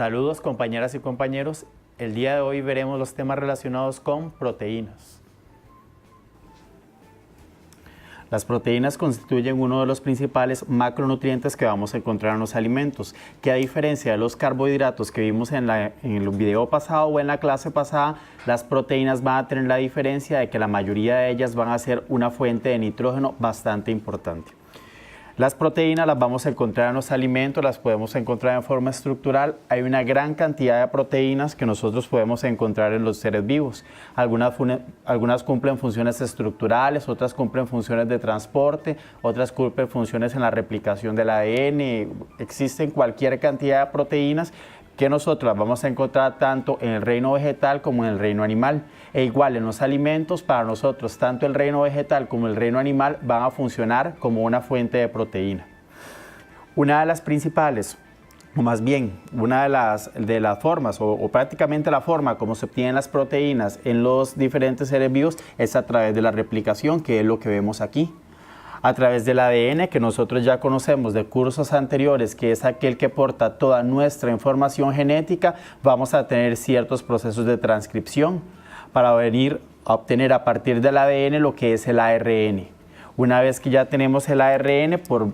Saludos compañeras y compañeros, el día de hoy veremos los temas relacionados con proteínas. Las proteínas constituyen uno de los principales macronutrientes que vamos a encontrar en los alimentos, que a diferencia de los carbohidratos que vimos en el video pasado o en la clase pasada, las proteínas van a tener la diferencia de que la mayoría de ellas van a ser una fuente de nitrógeno bastante importante. Las proteínas las vamos a encontrar en los alimentos, las podemos encontrar en forma estructural. Hay una gran cantidad de proteínas que nosotros podemos encontrar en los seres vivos. Algunas cumplen funciones estructurales, otras cumplen funciones de transporte, otras cumplen funciones en la replicación del ADN. Existen cualquier cantidad de proteínas que nosotros las vamos a encontrar tanto en el reino vegetal como en el reino animal. E igual en los alimentos, para nosotros, tanto el reino vegetal como el reino animal van a funcionar como una fuente de proteína. Una de las principales, o más bien, una de las formas, o prácticamente la forma como se obtienen las proteínas en los diferentes seres vivos es a través de la replicación, que es lo que vemos aquí. A través del ADN, que nosotros ya conocemos de cursos anteriores, que es aquel que porta toda nuestra información genética, vamos a tener ciertos procesos de transcripción para venir a obtener a partir del ADN lo que es el ARN. Una vez que ya tenemos el ARN, por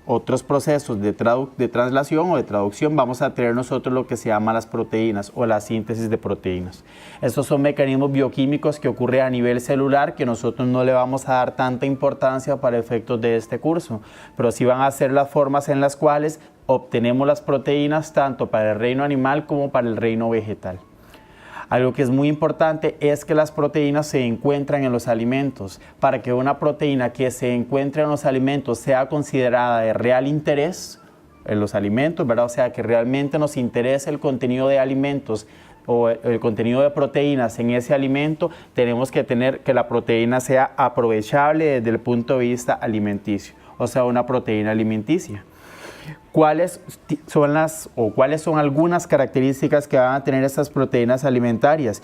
otros procesos de traslación o de traducción, vamos a tener nosotros lo que se llama las proteínas o la síntesis de proteínas. Estos son mecanismos bioquímicos que ocurren a nivel celular que nosotros no le vamos a dar tanta importancia para efectos de este curso, pero sí van a ser las formas en las cuales obtenemos las proteínas tanto para el reino animal como para el reino vegetal. Algo que es muy importante es que las proteínas se encuentran en los alimentos. Para que una proteína que se encuentre en los alimentos sea considerada de real interés en los alimentos, ¿verdad? O sea, que realmente nos interese el contenido de alimentos o el contenido de proteínas en ese alimento, tenemos que tener que la proteína sea aprovechable desde el punto de vista alimenticio, o sea, una proteína alimenticia. ¿Cuáles son algunas características que van a tener estas proteínas alimentarias?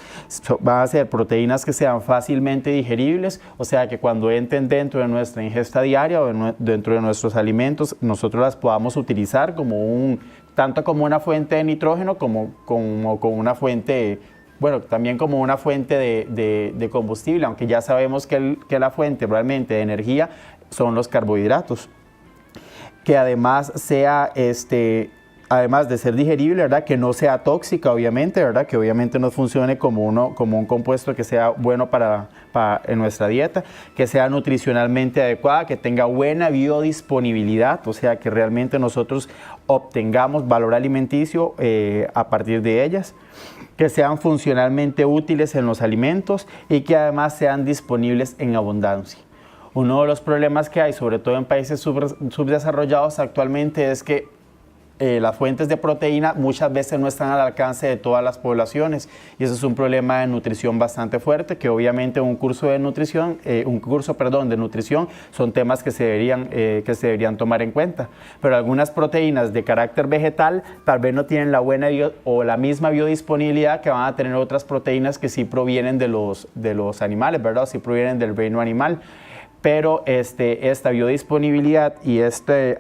Van a ser proteínas que sean fácilmente digeribles, o sea que cuando entren dentro de nuestra ingesta diaria o dentro de nuestros alimentos, nosotros las podamos utilizar tanto como una fuente de nitrógeno como una fuente, bueno, también como una fuente de combustible, aunque ya sabemos que la fuente realmente de energía son los carbohidratos. Que además sea, además de ser digerible, ¿verdad? Que no sea tóxica, obviamente, ¿verdad? Que obviamente no funcione como un compuesto que sea bueno en nuestra dieta, que sea nutricionalmente adecuada, que tenga buena biodisponibilidad, o sea, que realmente nosotros obtengamos valor alimenticio a partir de ellas, que sean funcionalmente útiles en los alimentos y que además sean disponibles en abundancia. Uno de los problemas que hay, sobre todo en países subdesarrollados actualmente, es que las fuentes de proteína muchas veces no están al alcance de todas las poblaciones y eso es un problema de nutrición bastante fuerte, que obviamente un curso de nutrición son temas que se deberían tomar en cuenta. Pero algunas proteínas de carácter vegetal tal vez no tienen la buena o la misma biodisponibilidad que van a tener otras proteínas que sí provienen de los animales, ¿verdad? Sí provienen del reino animal. Pero esta biodisponibilidad y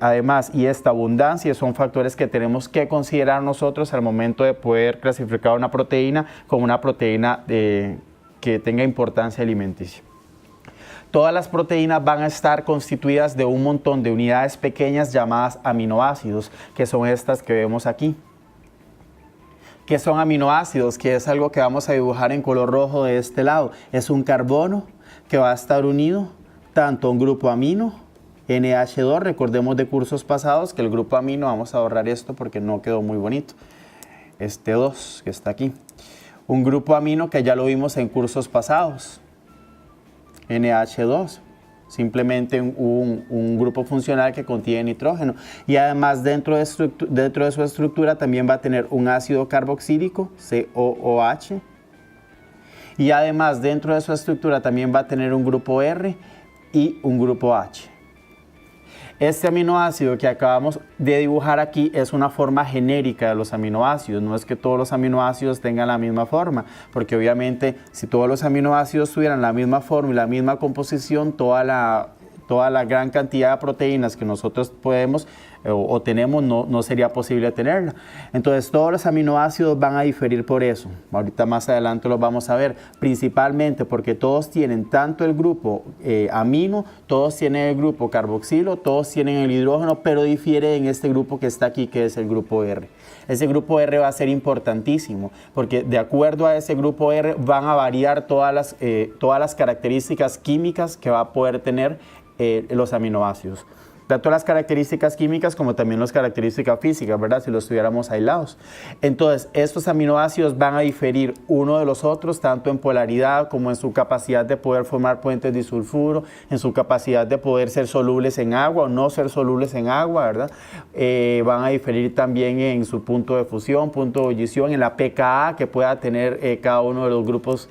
además esta abundancia son factores que tenemos que considerar nosotros al momento de poder clasificar una proteína como una proteína que tenga importancia alimenticia. Todas las proteínas van a estar constituidas de un montón de unidades pequeñas llamadas aminoácidos, que son estas que vemos aquí. ¿Qué son aminoácidos? Que es algo que vamos a dibujar en color rojo de este lado. Es un carbono que va a estar unido tanto a un grupo amino, NH2, recordemos de cursos pasados que el grupo amino, vamos a ahorrar esto porque no quedó muy bonito, 2 que está aquí, un grupo amino que ya lo vimos en cursos pasados, NH2, simplemente un grupo funcional que contiene nitrógeno y además dentro de su estructura también va a tener un ácido carboxílico, COOH, y además dentro de su estructura también va a tener un grupo R y un grupo H. Este aminoácido que acabamos de dibujar aquí es una forma genérica de los aminoácidos, no es que todos los aminoácidos tengan la misma forma, porque obviamente si todos los aminoácidos tuvieran la misma forma y la misma composición, toda toda la gran cantidad de proteínas que nosotros podemos o tenemos, no sería posible tenerla. Entonces todos los aminoácidos van a diferir por eso. Ahorita más adelante los vamos a ver, principalmente porque todos tienen tanto el grupo amino, todos tienen el grupo carboxilo, todos tienen el hidrógeno, pero difiere en este grupo que está aquí, que es el grupo R. Ese grupo R va a ser importantísimo, porque de acuerdo a ese grupo R van a variar todas las características químicas que va a poder tener los aminoácidos. Tanto las características químicas como también las características físicas, ¿verdad? Si los tuviéramos aislados. Entonces, estos aminoácidos van a diferir uno de los otros, tanto en polaridad como en su capacidad de poder formar puentes disulfuro, en su capacidad de poder ser solubles en agua o no ser solubles en agua, ¿verdad? Van a diferir también en su punto de fusión, punto de ebullición, en la pKa que pueda tener cada uno de los grupos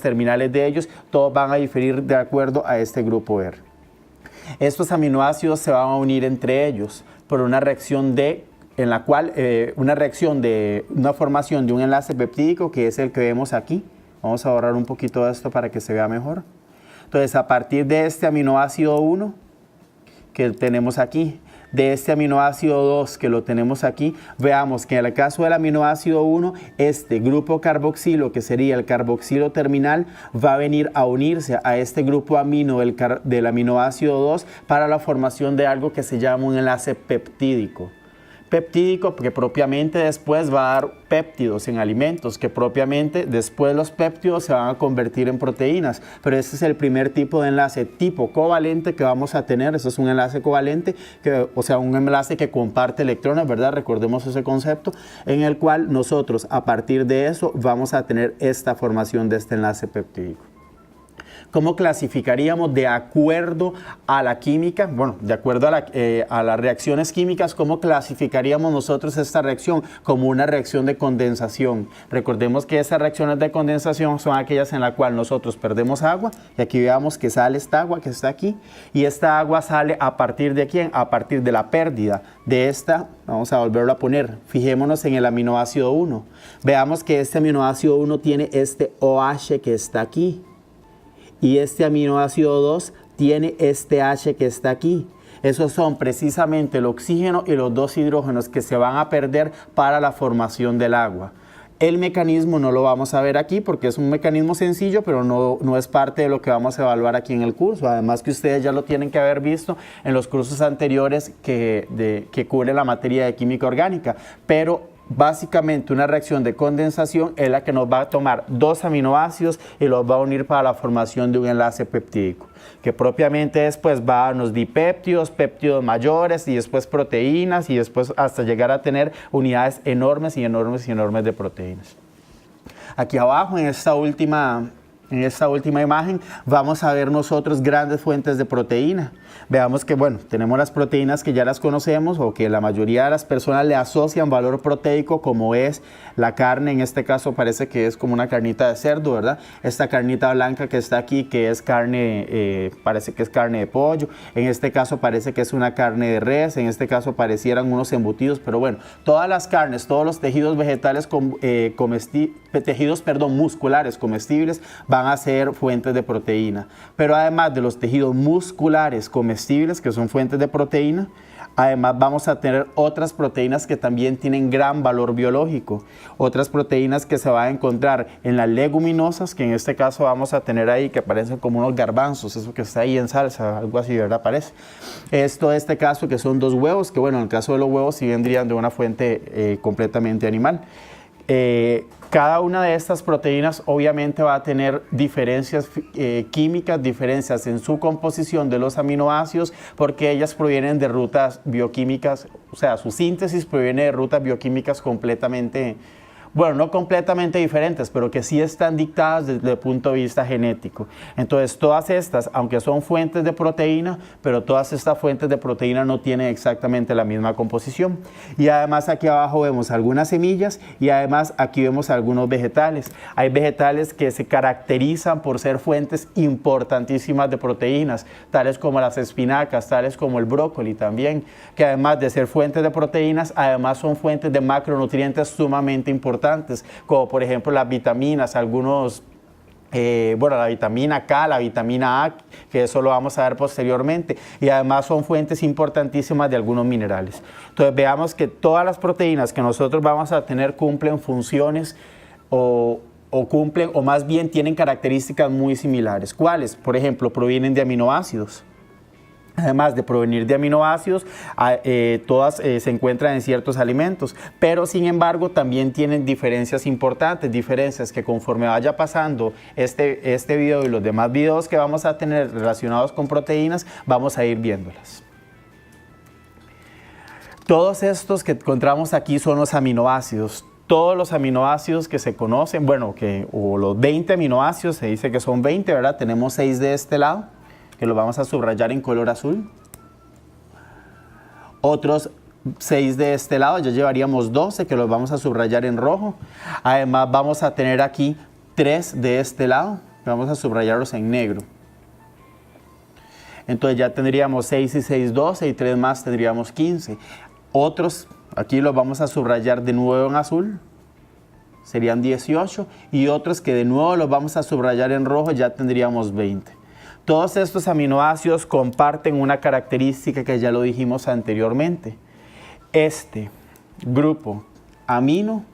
terminales de ellos. Todos van a diferir de acuerdo a este grupo R. Estos aminoácidos se van a unir entre ellos por una reacción una formación de un enlace peptídico, que es el que vemos aquí. Vamos a borrar un poquito de esto para que se vea mejor. Entonces, a partir de este aminoácido 1 que tenemos aquí, de este aminoácido 2 que lo tenemos aquí, veamos que en el caso del aminoácido 1, este grupo carboxilo, que sería el carboxilo terminal, va a venir a unirse a este grupo amino del aminoácido 2 para la formación de algo que se llama un enlace peptídico. Peptídico que propiamente después va a dar péptidos en alimentos, que propiamente después los péptidos se van a convertir en proteínas, pero este es el primer tipo de enlace tipo covalente que vamos a tener. Eso es un enlace covalente, o sea, un enlace que comparte electrones, ¿verdad? Recordemos ese concepto, en el cual nosotros a partir de eso vamos a tener esta formación de este enlace peptídico. ¿Cómo clasificaríamos de acuerdo a la química? Bueno, de acuerdo a las reacciones químicas, ¿cómo clasificaríamos nosotros esta reacción? Como una reacción de condensación. Recordemos que esas reacciones de condensación son aquellas en las cuales nosotros perdemos agua, y aquí veamos que sale esta agua que está aquí, y esta agua sale a partir de ¿quién? A partir de la pérdida de esta. Vamos a volverlo a poner. Fijémonos en el aminoácido 1. Veamos que este aminoácido 1 tiene este OH que está aquí. Y este aminoácido 2 tiene este H que está aquí. Esos son precisamente el oxígeno y los dos hidrógenos que se van a perder para la formación del agua. El mecanismo no lo vamos a ver aquí porque es un mecanismo sencillo, pero no es parte de lo que vamos a evaluar aquí en el curso. Además que ustedes ya lo tienen que haber visto en los cursos anteriores que cubren la materia de química orgánica. Pero básicamente una reacción de condensación es la que nos va a tomar dos aminoácidos y los va a unir para la formación de un enlace peptídico, que propiamente después va a darnos dipéptidos, péptidos mayores y después proteínas y después hasta llegar a tener unidades enormes y enormes y enormes de proteínas. Aquí abajo en esta última imagen vamos a ver nosotros grandes fuentes de proteína. Veamos que, bueno, tenemos las proteínas que ya las conocemos o que la mayoría de las personas le asocian valor proteico, como es la carne. En este caso parece que es como una carnita de cerdo, ¿verdad? Esta carnita blanca que está aquí, que es carne, parece que es carne de pollo. En este caso parece que es una carne de res. En este caso parecieran unos embutidos, pero bueno, todas las carnes, todos los tejidos vegetales musculares comestibles van a ser fuentes de proteína. Pero además de los tejidos musculares comestibles, que son fuentes de proteína, además vamos a tener otras proteínas que también tienen gran valor biológico. Otras proteínas que se van a encontrar en las leguminosas, que en este caso vamos a tener ahí, que parecen como unos garbanzos, eso que está ahí en salsa, algo así, ¿verdad? Parece. Este caso que son dos huevos, que bueno, en el caso de los huevos sí vendrían de una fuente completamente animal. Cada una de estas proteínas obviamente va a tener diferencias químicas, diferencias en su composición de los aminoácidos, porque ellas provienen de rutas bioquímicas, o sea, su síntesis proviene de rutas bioquímicas completamente, bueno, no completamente diferentes, pero que sí están dictadas desde el punto de vista genético. Entonces, todas estas, aunque son fuentes de proteína, pero todas estas fuentes de proteína no tienen exactamente la misma composición. Y además aquí abajo vemos algunas semillas y además aquí vemos algunos vegetales. Hay vegetales que se caracterizan por ser fuentes importantísimas de proteínas, tales como las espinacas, tales como el brócoli también, que además de ser fuentes de proteínas, además son fuentes de macronutrientes sumamente importantes, como por ejemplo las vitaminas, algunos bueno, la vitamina K, la vitamina A, que eso lo vamos a ver posteriormente, y además son fuentes importantísimas de algunos minerales. Entonces veamos que todas las proteínas que nosotros vamos a tener cumplen funciones o cumplen, o más bien tienen características muy similares. ¿Cuáles? Por ejemplo, provienen de aminoácidos. Además de provenir de aminoácidos, todas se encuentran en ciertos alimentos, pero sin embargo también tienen diferencias importantes, diferencias que conforme vaya pasando este video y los demás videos que vamos a tener relacionados con proteínas, vamos a ir viéndolas. Todos estos que encontramos aquí son los aminoácidos. Todos los aminoácidos que se conocen, bueno, o los 20 aminoácidos, se dice que son 20, ¿verdad? Tenemos 6 de este lado, que los vamos a subrayar en color azul. Otros 6 de este lado, ya llevaríamos 12, que los vamos a subrayar en rojo. Además vamos a tener aquí 3 de este lado, que vamos a subrayarlos en negro. Entonces ya tendríamos 6 y 6, 12, y 3 más tendríamos 15. Otros, aquí los vamos a subrayar de nuevo en azul, serían 18, y otros que de nuevo los vamos a subrayar en rojo, ya tendríamos 20. Todos estos aminoácidos comparten una característica que ya lo dijimos anteriormente. Este grupo amino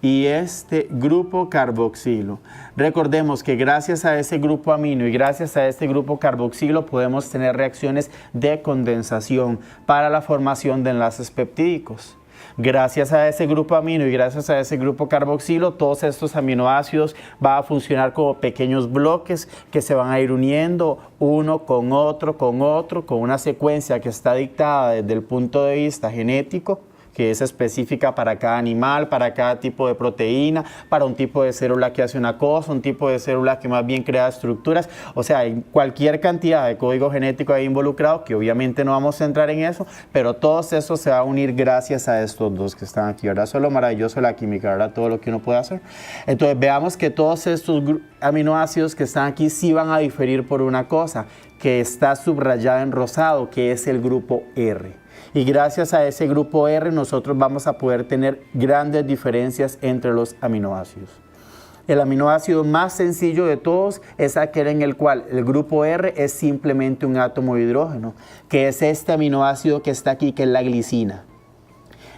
y este grupo carboxilo. Recordemos que gracias a ese grupo amino y gracias a este grupo carboxilo podemos tener reacciones de condensación para la formación de enlaces peptídicos. Gracias a ese grupo amino y gracias a ese grupo carboxilo, todos estos aminoácidos van a funcionar como pequeños bloques que se van a ir uniendo uno con otro, con una secuencia que está dictada desde el punto de vista genético, que es específica para cada animal, para cada tipo de proteína, para un tipo de célula que hace una cosa, un tipo de célula que más bien crea estructuras. O sea, hay cualquier cantidad de código genético ahí involucrado, que obviamente no vamos a entrar en eso, pero todo eso se va a unir gracias a estos dos que están aquí, ¿verdad? Eso es lo maravilloso de la química, ¿verdad? Todo lo que uno puede hacer. Entonces veamos que todos estos aminoácidos que están aquí sí van a diferir por una cosa, que está subrayada en rosado, que es el grupo R. Y gracias a ese grupo R nosotros vamos a poder tener grandes diferencias entre los aminoácidos. El aminoácido más sencillo de todos es aquel en el cual el grupo R es simplemente un átomo de hidrógeno, que es este aminoácido que está aquí, que es la glicina.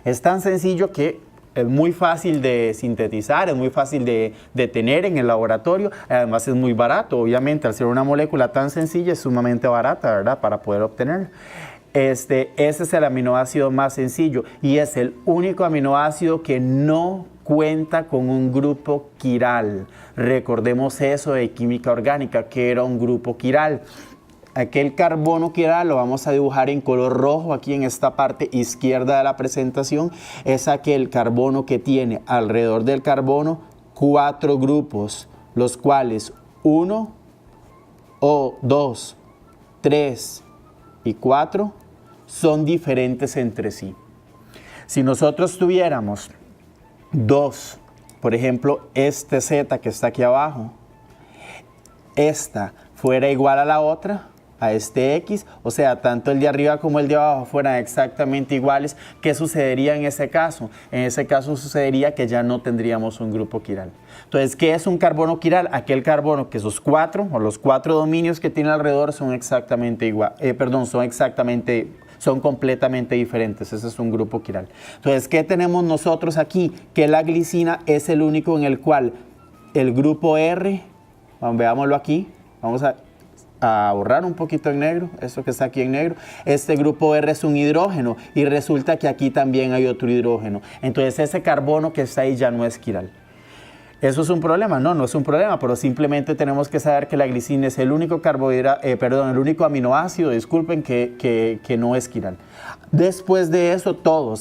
Es tan sencillo que es muy fácil de sintetizar, es muy fácil de tener en el laboratorio, además es muy barato. Obviamente, al ser una molécula tan sencilla, es sumamente barata, ¿verdad?, para poder obtenerla. Ese es el aminoácido más sencillo y es el único aminoácido que no cuenta con un grupo quiral. Recordemos eso de química orgánica, que era un grupo quiral. Aquel carbono quiral lo vamos a dibujar en color rojo aquí en esta parte izquierda de la presentación. Es aquel carbono que tiene alrededor del carbono 4 grupos, los cuales 1 o 2, 3 y 4 son diferentes entre sí. Si nosotros tuviéramos 2, por ejemplo, este Z que está aquí abajo, esta fuera igual a la otra, a este X, o sea, tanto el de arriba como el de abajo fueran exactamente iguales, ¿qué sucedería en ese caso? En ese caso sucedería que ya no tendríamos un grupo quiral. Entonces, ¿qué es un carbono quiral? Aquel carbono que sus 4 o los 4 dominios que tiene alrededor son exactamente son completamente diferentes. Ese es un grupo quiral. Entonces, ¿qué tenemos nosotros aquí? Que la glicina es el único en el cual el grupo R, veámoslo aquí, vamos a borrar un poquito en negro, eso que está aquí en negro. Este grupo R es un hidrógeno y resulta que aquí también hay otro hidrógeno. Entonces ese carbono que está ahí ya no es quiral. ¿Eso es un problema? No, no es un problema, pero simplemente tenemos que saber que la glicina es el único el único aminoácido, disculpen, que no es quiral. Después de eso,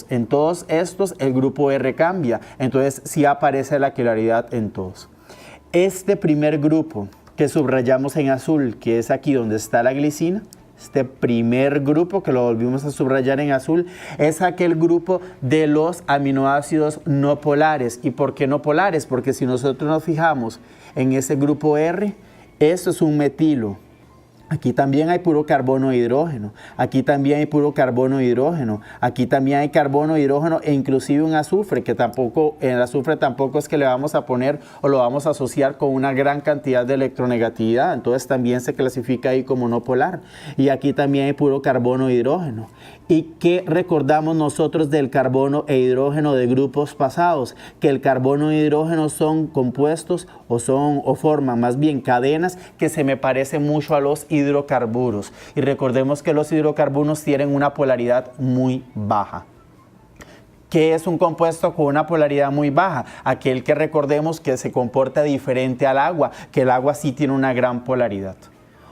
en todos estos, el grupo R cambia. Entonces sí aparece la quiralidad en todos. Este primer grupo que subrayamos en azul, que es aquí donde está la glicina, este primer grupo que lo volvimos a subrayar en azul, es aquel grupo de los aminoácidos no polares. ¿Y por qué no polares? Porque si nosotros nos fijamos en ese grupo R, esto es un metilo, Aquí también hay puro carbono e hidrógeno. Aquí también hay puro carbono e hidrógeno. Aquí también hay carbono, hidrógeno e inclusive un azufre, que tampoco, el azufre tampoco es que le vamos a poner o lo vamos a asociar con una gran cantidad de electronegatividad. Entonces también se clasifica ahí como no polar. Y aquí también hay puro carbono e hidrógeno. ¿Y qué recordamos nosotros del carbono e hidrógeno de grupos pasados? Que el carbono e hidrógeno son compuestos o forman más bien cadenas que se me parecen mucho a los hidrocarburos. Y recordemos que los hidrocarburos tienen una polaridad muy baja. ¿Qué es un compuesto con una polaridad muy baja? Aquel que recordemos que se comporta diferente al agua, que el agua sí tiene una gran polaridad.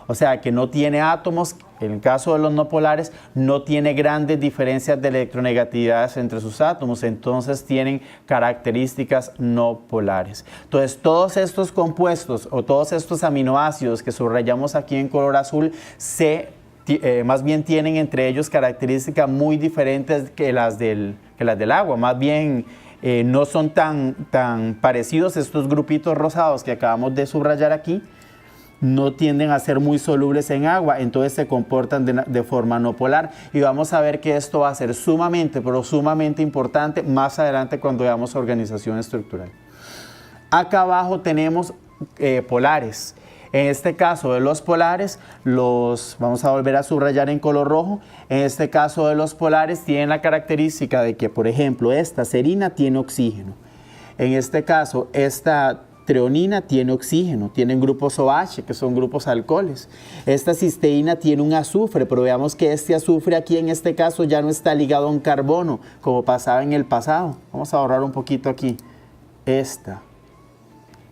O sea, que no tiene átomos, en el caso de los no polares, no tiene grandes diferencias de electronegatividades entre sus átomos, entonces tienen características no polares. Entonces, todos estos compuestos o todos estos aminoácidos que subrayamos aquí en color azul, más bien tienen entre ellos características muy diferentes que las del agua, más bien no son tan parecidos estos grupitos rosados que acabamos de subrayar aquí. No tienden a ser muy solubles en agua, entonces se comportan de forma no polar. Y vamos a ver que esto va a ser sumamente, pero sumamente importante más adelante cuando veamos organización estructural. Acá abajo tenemos polares. En este caso de los polares, vamos a volver a subrayar en color rojo. En este caso de los polares tienen la característica de que, por ejemplo, esta serina tiene oxígeno. En este caso, esta treonina tiene oxígeno, tienen grupos OH, que son grupos alcoholes. Esta cisteína tiene un azufre, pero veamos que este azufre aquí en este caso ya no está ligado a un carbono, como pasaba en el pasado. Vamos a ahorrar un poquito aquí.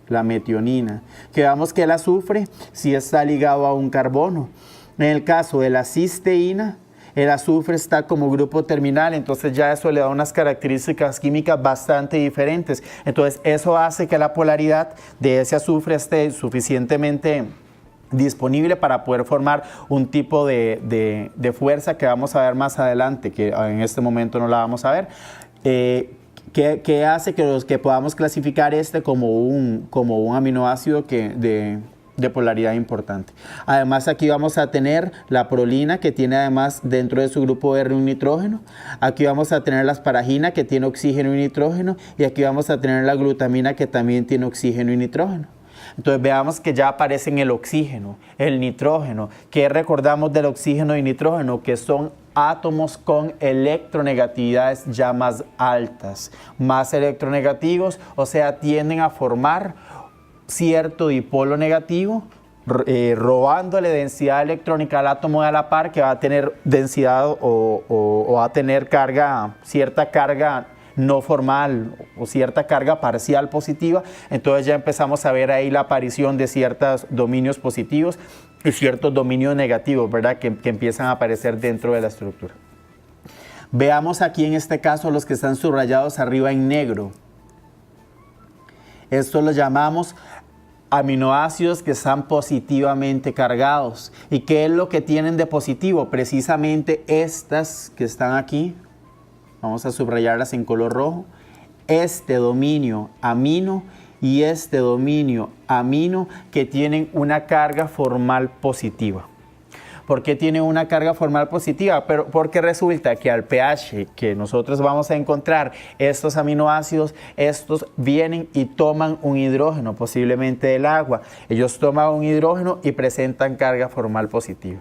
La metionina, que veamos que el azufre sí está ligado a un carbono. En el caso de la cisteína, el azufre está como grupo terminal, entonces ya eso le da unas características químicas bastante diferentes. Entonces eso hace que la polaridad de ese azufre esté suficientemente disponible para poder formar un tipo de fuerza que vamos a ver más adelante, que en este momento no la vamos a ver. Que hace que podamos clasificar como un aminoácido de polaridad importante. Además aquí vamos a tener la prolina, que tiene además dentro de su grupo R un nitrógeno. Aquí vamos a tener la asparagina, que tiene oxígeno y nitrógeno, y aquí vamos a tener la glutamina, que también tiene oxígeno y nitrógeno. Entonces veamos que ya aparecen el oxígeno, el nitrógeno. ¿Qué recordamos del oxígeno y nitrógeno? Que son átomos con electronegatividades ya más altas, más electronegativos, o sea, tienden a formar cierto dipolo negativo, robándole densidad electrónica al átomo de a la par, que va a tener densidad o va a tener cierta carga no formal o cierta carga parcial positiva. Entonces ya empezamos a ver ahí la aparición de ciertos dominios positivos y ciertos dominios negativos, ¿verdad? Que empiezan a aparecer dentro de la estructura. Veamos aquí en este caso los que están subrayados arriba en negro. Esto lo llamamos aminoácidos que están positivamente cargados. ¿Y qué es lo que tienen de positivo? Precisamente estas que están aquí. Vamos a subrayarlas en color rojo. Este dominio amino y este dominio amino que tienen una carga formal positiva. ¿Por qué tiene una carga formal positiva? Porque resulta que al pH que nosotros vamos a encontrar estos aminoácidos, estos vienen y toman un hidrógeno, posiblemente del agua. Ellos toman un hidrógeno y presentan carga formal positiva.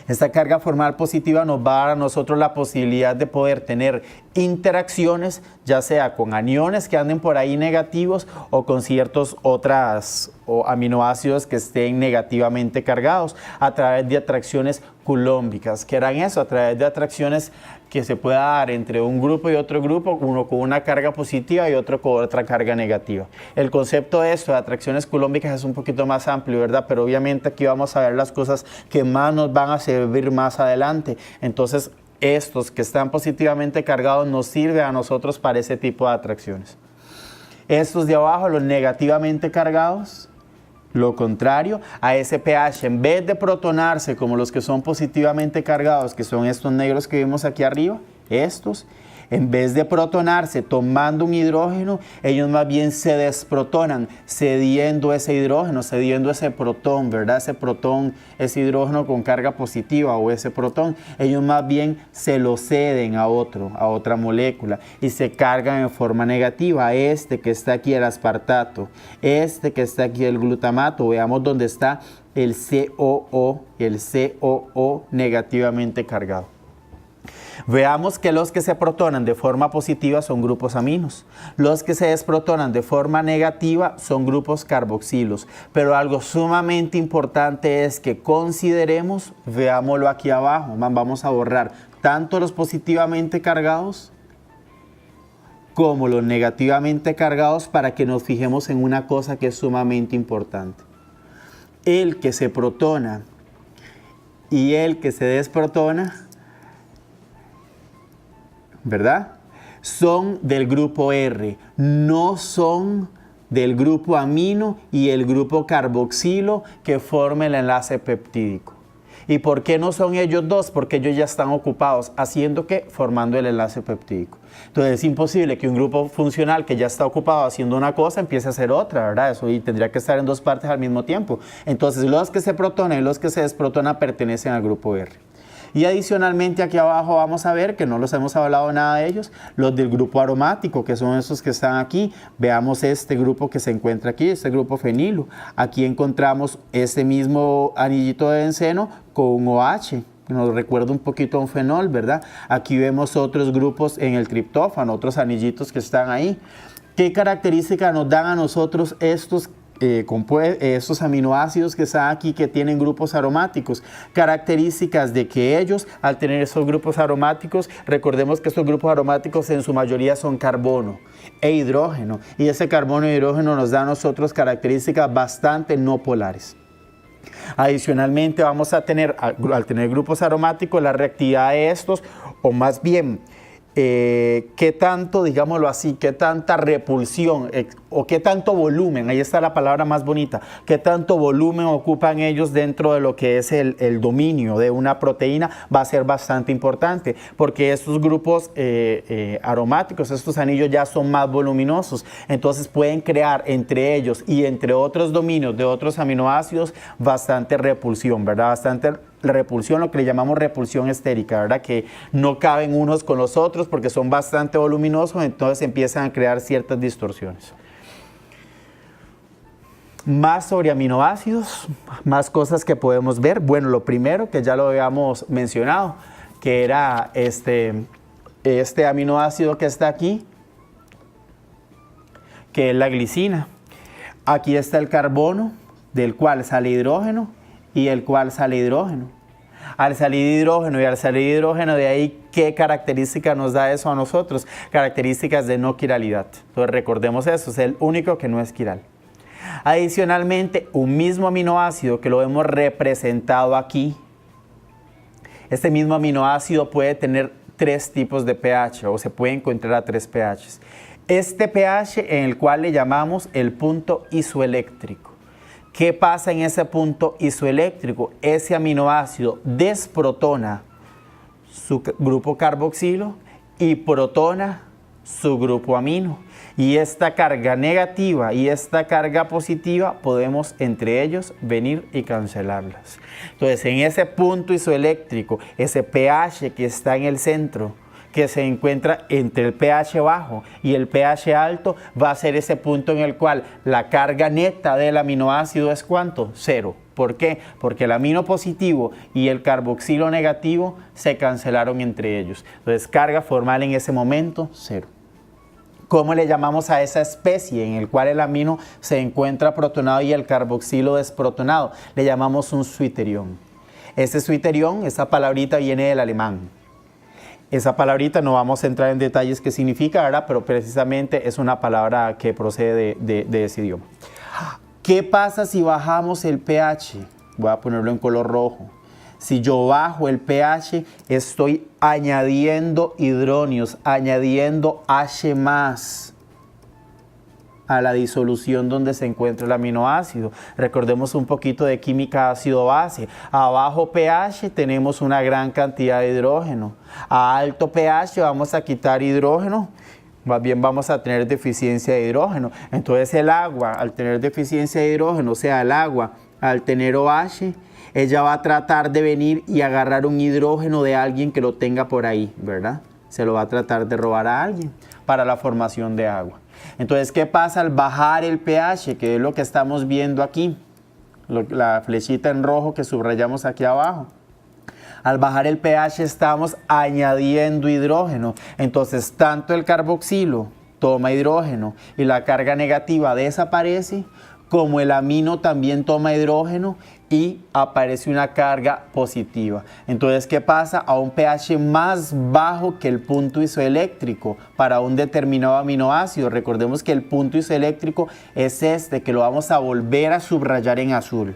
Esta carga formal positiva nos va a dar a nosotros la posibilidad de poder tener interacciones, ya sea con aniones que anden por ahí negativos o con ciertos aminoácidos que estén negativamente cargados a través de atracciones culómbicas. ¿Qué eran eso? A través de atracciones que se pueda dar entre un grupo y otro grupo, uno con una carga positiva y otro con otra carga negativa. El concepto de esto, de atracciones culómbicas, es un poquito más amplio, ¿verdad? Pero obviamente aquí vamos a ver las cosas que más nos van a servir más adelante. Entonces, estos que están positivamente cargados nos sirven a nosotros para ese tipo de atracciones. Estos de abajo, los negativamente cargados, lo contrario, a ese pH, en vez de protonarse como los que son positivamente cargados, que son estos negros que vemos aquí arriba, estos en vez de protonarse tomando un hidrógeno, ellos más bien se desprotonan, cediendo ese hidrógeno, cediendo ese protón, ¿verdad? Ese protón, ese hidrógeno con carga positiva o ese protón, ellos más bien se lo ceden a otra molécula y se cargan en forma negativa. Este que está aquí, el aspartato, este que está aquí, el glutamato, veamos dónde está el COO negativamente cargado. Veamos que los que se protonan de forma positiva son grupos aminos. Los que se desprotonan de forma negativa son grupos carboxilos. Pero algo sumamente importante es que consideremos, veámoslo aquí abajo, vamos a borrar tanto los positivamente cargados como los negativamente cargados para que nos fijemos en una cosa que es sumamente importante. El que se protona y el que se desprotona, ¿verdad? Son del grupo R, no son del grupo amino y el grupo carboxilo que forma el enlace peptídico. ¿Y por qué no son ellos dos? Porque ellos ya están ocupados haciendo ¿qué? Formando el enlace peptídico. Entonces es imposible que un grupo funcional que ya está ocupado haciendo una cosa empiece a hacer otra, ¿verdad? Eso y tendría que estar en dos partes al mismo tiempo. Entonces los que se protonan y los que se desprotonan pertenecen al grupo R. Y adicionalmente aquí abajo vamos a ver que no los hemos hablado nada de ellos, los del grupo aromático, que son esos que están aquí. Veamos este grupo que se encuentra aquí, este grupo fenilo. Aquí encontramos este mismo anillito de benceno con un OH. Nos recuerda un poquito a un fenol, ¿verdad? Aquí vemos otros grupos en el triptófano, otros anillitos que están ahí. ¿Qué características nos dan a nosotros estos aminoácidos que están aquí que tienen grupos aromáticos? Características de que ellos, al tener esos grupos aromáticos, recordemos que estos grupos aromáticos en su mayoría son carbono e hidrógeno, y ese carbono e hidrógeno nos da a nosotros características bastante no polares. Adicionalmente vamos a tener, al tener grupos aromáticos, la reactividad de estos, o más bien, qué tanto, digámoslo así, qué tanta repulsión o qué tanto volumen, ahí está la palabra más bonita, qué tanto volumen ocupan ellos dentro de lo que es el dominio de una proteína, va a ser bastante importante, porque estos grupos aromáticos, estos anillos ya son más voluminosos, entonces pueden crear entre ellos y entre otros dominios de otros aminoácidos bastante repulsión, ¿verdad? Bastante repulsión, lo que le llamamos repulsión estérica, ¿verdad? Que no caben unos con los otros porque son bastante voluminosos, entonces empiezan a crear ciertas distorsiones. Más sobre aminoácidos, más cosas que podemos ver. Bueno, lo primero que ya lo habíamos mencionado, que era este aminoácido que está aquí, que es la glicina. Aquí está el carbono, del cual sale hidrógeno y el cual sale hidrógeno. Al salir hidrógeno y al salir hidrógeno, de ahí, ¿qué característica nos da eso a nosotros? Características de no quiralidad. Entonces recordemos eso, es el único que no es quiral. Adicionalmente, un mismo aminoácido que lo hemos representado aquí, este mismo aminoácido puede tener 3 tipos de pH o se puede encontrar a 3 pHs. Este pH en el cual le llamamos el punto isoeléctrico. ¿Qué pasa en ese punto isoeléctrico? Ese aminoácido desprotona su grupo carboxilo y protona su grupo amino. Y esta carga negativa y esta carga positiva podemos entre ellos venir y cancelarlas. Entonces en ese punto isoeléctrico, ese pH que está en el centro, que se encuentra entre el pH bajo y el pH alto, va a ser ese punto en el cual la carga neta del aminoácido es ¿cuánto? 0. ¿Por qué? Porque el amino positivo y el carboxilo negativo se cancelaron entre ellos. Entonces carga formal en ese momento 0. ¿Cómo le llamamos a esa especie en el cual el amino se encuentra protonado y el carboxilo desprotonado? Le llamamos un suiterión. Ese suiterión, esa palabrita viene del alemán. Esa palabrita no vamos a entrar en detalles qué significa, ¿verdad? Pero precisamente es una palabra que procede de ese idioma. ¿Qué pasa si bajamos el pH? Voy a ponerlo en color rojo. Si yo bajo el pH, estoy añadiendo hidronios, añadiendo H+. a la disolución donde se encuentra el aminoácido. Recordemos un poquito de química ácido-base. A bajo pH tenemos una gran cantidad de hidrógeno. A alto pH vamos a quitar hidrógeno, más bien vamos a tener deficiencia de hidrógeno. Entonces el agua, al tener deficiencia de hidrógeno, o sea, el agua al tener OH, ella va a tratar de venir y agarrar un hidrógeno de alguien que lo tenga por ahí, ¿verdad? Se lo va a tratar de robar a alguien para la formación de agua. Entonces, ¿qué pasa al bajar el pH? Que es lo que estamos viendo aquí, la flechita en rojo que subrayamos aquí abajo. Al bajar el pH estamos añadiendo hidrógeno. Entonces, tanto el carboxilo toma hidrógeno y la carga negativa desaparece, como el amino también toma hidrógeno y aparece una carga positiva. Entonces, ¿qué pasa? A un pH más bajo que el punto isoeléctrico para un determinado aminoácido. Recordemos que el punto isoeléctrico es este, que lo vamos a volver a subrayar en azul.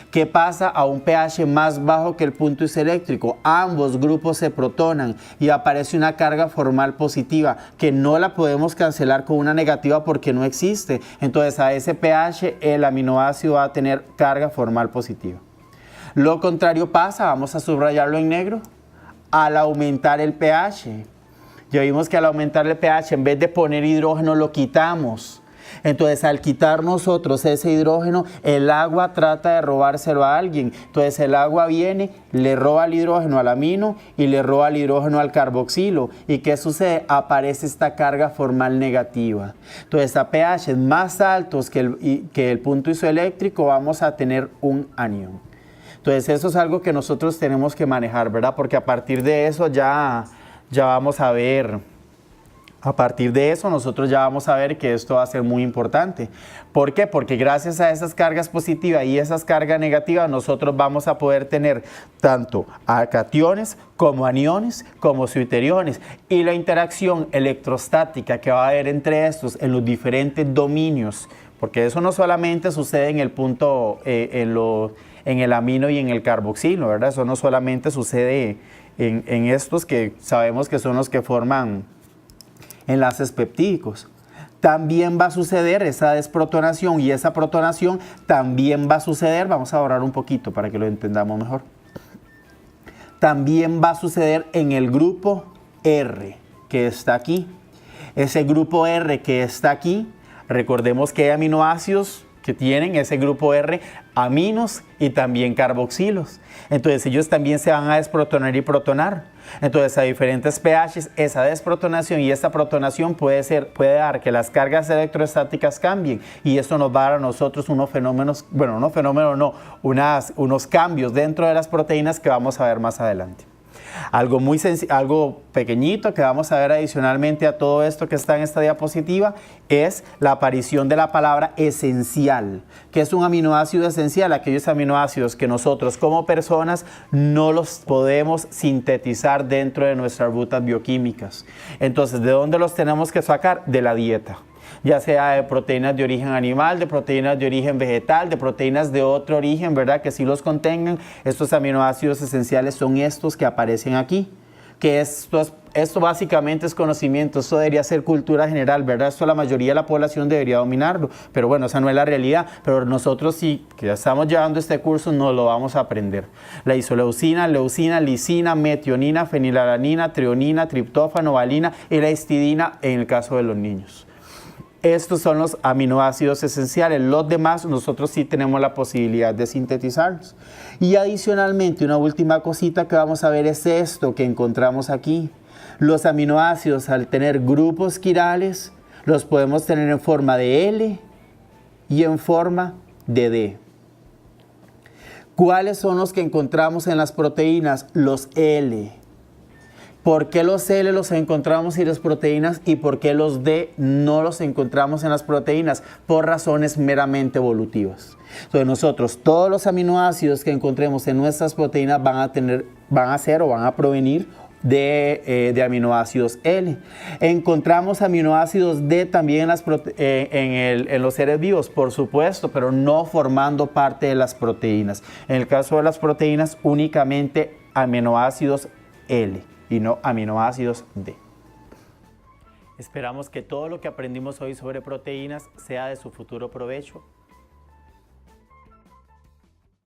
¿Qué pasa a un pH más bajo que el punto isoeléctrico? Ambos grupos se protonan y aparece una carga formal positiva que no la podemos cancelar con una negativa porque no existe. Entonces a ese pH el aminoácido va a tener carga formal positiva. Lo contrario pasa, vamos a subrayarlo en negro, al aumentar el pH. Ya vimos que al aumentar el pH en vez de poner hidrógeno lo quitamos. Entonces, al quitar nosotros ese hidrógeno, el agua trata de robárselo a alguien. Entonces, el agua viene, le roba el hidrógeno al amino y le roba el hidrógeno al carboxilo. ¿Y qué sucede? Aparece esta carga formal negativa. Entonces, a pH más altos que el punto isoeléctrico vamos a tener un anión. Entonces, eso es algo que nosotros tenemos que manejar, ¿verdad? Porque a partir de eso ya vamos a ver... A partir de eso, nosotros ya vamos a ver que esto va a ser muy importante. ¿Por qué? Porque gracias a esas cargas positivas y esas cargas negativas, nosotros vamos a poder tener tanto a cationes como aniones, como suiteriones. Y la interacción electrostática que va a haber entre estos en los diferentes dominios, porque eso no solamente sucede en el punto, en el amino y en el carboxilo, ¿verdad? Eso no solamente sucede en estos que sabemos que son los que forman enlaces peptídicos. También va a suceder esa desprotonación y esa protonación también va a suceder, vamos a ahorrar un poquito para que lo entendamos mejor. También va a suceder en el grupo R que está aquí. Ese grupo R que está aquí, recordemos que hay aminoácidos que tienen ese grupo R, aminos y también carboxilos. Entonces ellos también se van a desprotonar y protonar. Entonces a diferentes pHs esa desprotonación y esta protonación puede dar que las cargas electrostáticas cambien y eso nos va a dar a nosotros unos fenómenos, bueno, unos cambios dentro de las proteínas que vamos a ver más adelante. Algo pequeñito que vamos a ver adicionalmente a todo esto que está en esta diapositiva es la aparición de la palabra esencial. ¿Qué es un aminoácido esencial? Aquellos aminoácidos que nosotros como personas no los podemos sintetizar dentro de nuestras rutas bioquímicas. Entonces, ¿de dónde los tenemos que sacar? De la dieta. Ya sea de proteínas de origen animal, de proteínas de origen vegetal, de proteínas de otro origen, ¿verdad? Que sí los contengan. Estos aminoácidos esenciales son estos que aparecen aquí. Que esto básicamente es conocimiento, esto debería ser cultura general, ¿verdad? Esto la mayoría de la población debería dominarlo, pero bueno, esa no es la realidad, pero nosotros sí, que ya estamos llevando este curso, nos lo vamos a aprender. La isoleucina, leucina, lisina, metionina, fenilalanina, treonina, triptófano, valina y la histidina en el caso de los niños. Estos son los aminoácidos esenciales, los demás nosotros sí tenemos la posibilidad de sintetizarlos. Y adicionalmente una última cosita que vamos a ver es esto que encontramos aquí. Los aminoácidos al tener grupos quirales los podemos tener en forma de L y en forma de D. ¿Cuáles son los que encontramos en las proteínas? Los L. ¿Por qué los L los encontramos en las proteínas y por qué los D no los encontramos en las proteínas? Por razones meramente evolutivas. Entonces nosotros, todos los aminoácidos que encontremos en nuestras proteínas van a provenir de aminoácidos L. Encontramos aminoácidos D también en los seres vivos, por supuesto, pero no formando parte de las proteínas. En el caso de las proteínas, únicamente aminoácidos L y no aminoácidos D. Esperamos que todo lo que aprendimos hoy sobre proteínas sea de su futuro provecho